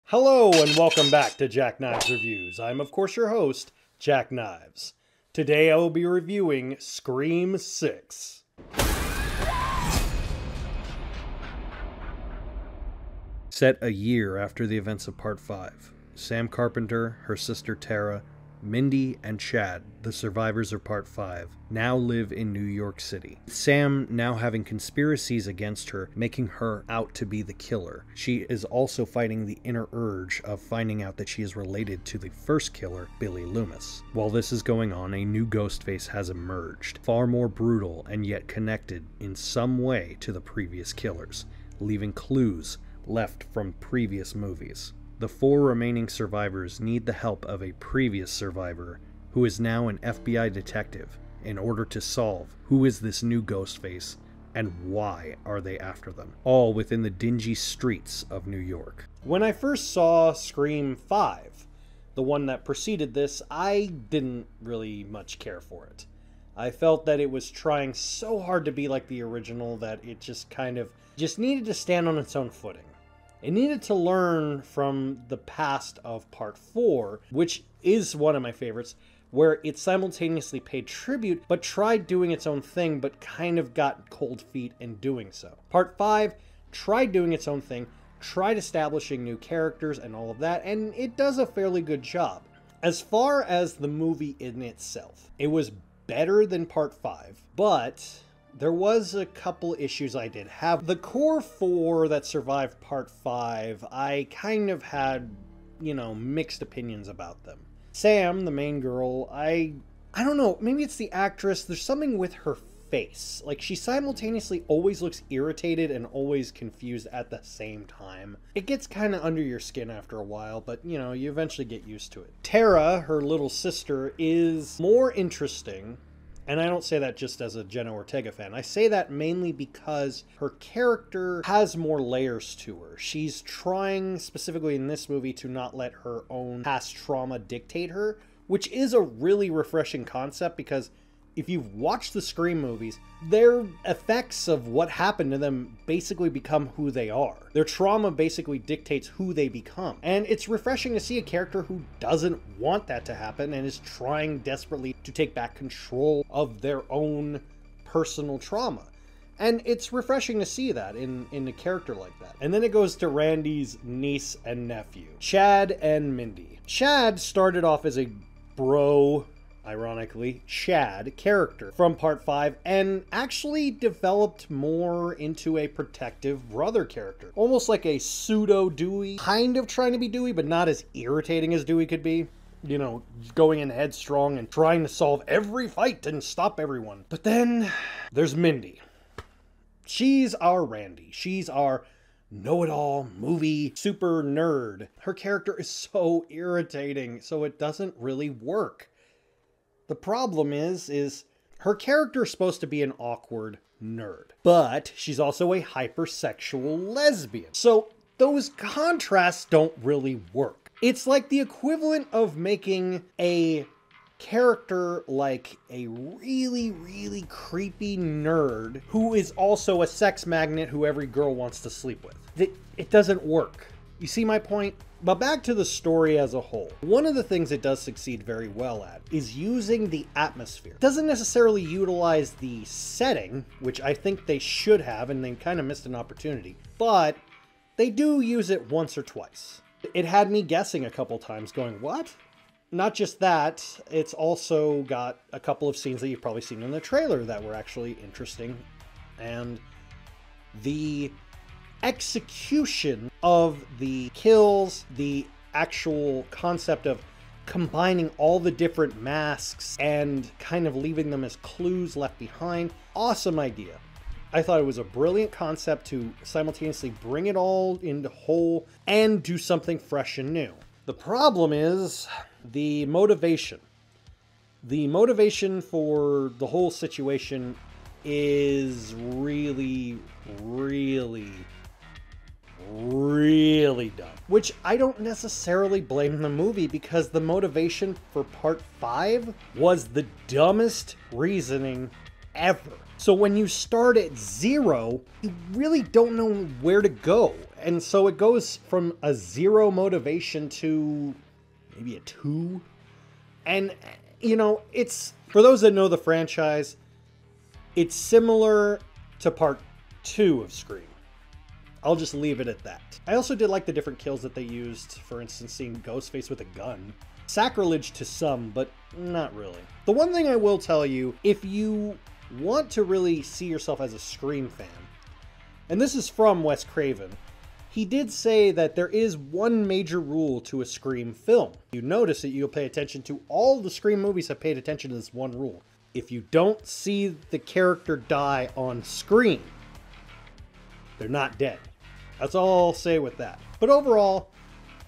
Hello and welcome back to Jack Knives Reviews. I'm of course your host, Jack Knives. Today I will be reviewing Scream 6. Set a year after the events of Part 5, Sam Carpenter, her sister Tara, Mindy, and Chad, the survivors of Part 5, now live in New York City. Sam now having conspiracies against her, making her out to be the killer. She is also fighting the inner urge of finding out that she is related to the first killer, Billy Loomis. While this is going on, a new Ghostface has emerged, far more brutal and yet connected in some way to the previous killers, leaving clues left from previous movies. The 4 remaining survivors need the help of a previous survivor who is now an FBI detective in order to solve who is this new Ghostface and why are they after them, all within the dingy streets of New York. When I first saw Scream 5, the one that preceded this, I didn't really much care for it. I felt that it was trying so hard to be like the original that it just needed to stand on its own footing. It needed to learn from the past of Part 4, which is one of my favorites, where it simultaneously paid tribute, but tried doing its own thing, but kind of got cold feet in doing so. Part 5 tried doing its own thing, tried establishing new characters and all of that, and it does a fairly good job. As far as the movie in itself, it was better than Part 5, but there was a couple issues I did have. The core 4 that survived Part 5, I kind of had, mixed opinions about them. Sam, the main girl, I don't know, maybe it's the actress, there's something with her face. Like, she simultaneously always looks irritated and always confused at the same time. It gets kind of under your skin after a while, but, you eventually get used to it. Tara, her little sister, is more interesting. And I don't say that just as a Jenna Ortega fan. I say that mainly because her character has more layers to her. She's trying, specifically in this movie, to not let her own past trauma dictate her, which is a really refreshing concept because if you've watched the Scream movies, their effects of what happened to them basically become who they are. Their trauma basically dictates who they become. And it's refreshing to see a character who doesn't want that to happen and is trying desperately to take back control of their own personal trauma. And it's refreshing to see that in a character like that. And then it goes to Randy's niece and nephew, Chad and Mindy. Chad started off as a bro, ironically, Chad character from Part 5 and actually developed more into a protective brother character. Almost like a pseudo Dewey, kind of trying to be Dewey, but not as irritating as Dewey could be. Going in headstrong and trying to solve every fight and stop everyone. But then there's Mindy. She's our Randy. She's our know-it-all movie super nerd. Her character is so irritating, so it doesn't really work. The problem is her character is supposed to be an awkward nerd, but she's also a hypersexual lesbian. So those contrasts don't really work. It's like the equivalent of making a character like a really, really creepy nerd who is also a sex magnet who every girl wants to sleep with. It doesn't work. You see my point? But back to the story as a whole. One of the things it does succeed very well at is using the atmosphere. It doesn't necessarily utilize the setting, which I think they should have, and they kind of missed an opportunity, but they do use it once or twice. It had me guessing a couple times going, what? Not just that, it's also got a couple of scenes that you've probably seen in the trailer that were actually interesting, and the execution of the kills, the actual concept of combining all the different masks and kind of leaving them as clues left behind. Awesome idea. I thought it was a brilliant concept to simultaneously bring it all into whole and do something fresh and new. The problem is the motivation. The motivation for the whole situation is really, really, really dumb. Which I don't necessarily blame the movie, because the motivation for part 5 was the dumbest reasoning ever. So when you start at 0, you really don't know where to go. And so it goes from a 0 motivation to maybe a 2. And, you know, it's, for those that know the franchise, it's similar to part 2 of Scream. I'll just leave it at that. I also did like the different kills that they used. For instance, seeing Ghostface with a gun. Sacrilege to some, but not really. The one thing I will tell you, if you want to really see yourself as a Scream fan, and this is from Wes Craven, he did say that there is one major rule to a Scream film. You notice it, you'll pay attention to. All the Scream movies have paid attention to this one rule. If you don't see the character die on screen, they're not dead. That's all I'll say with that. But overall,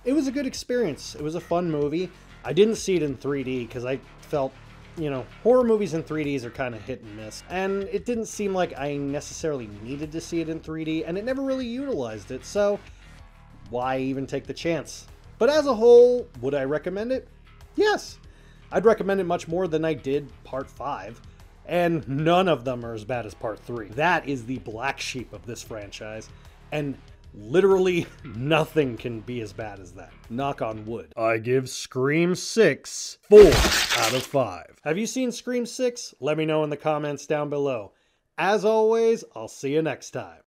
it was a good experience. It was a fun movie. I didn't see it in 3D because I felt, you know, horror movies in 3Ds are kind of hit and miss. And it didn't seem like I necessarily needed to see it in 3D, and it never really utilized it, so why even take the chance? But as a whole, would I recommend it? Yes. I'd recommend it much more than I did part 5. And none of them are as bad as part 3. That is the black sheep of this franchise. And literally nothing can be as bad as that. Knock on wood. I give Scream 6 4 out of 5. Have you seen Scream 6? Let me know in the comments down below. As always, I'll see you next time.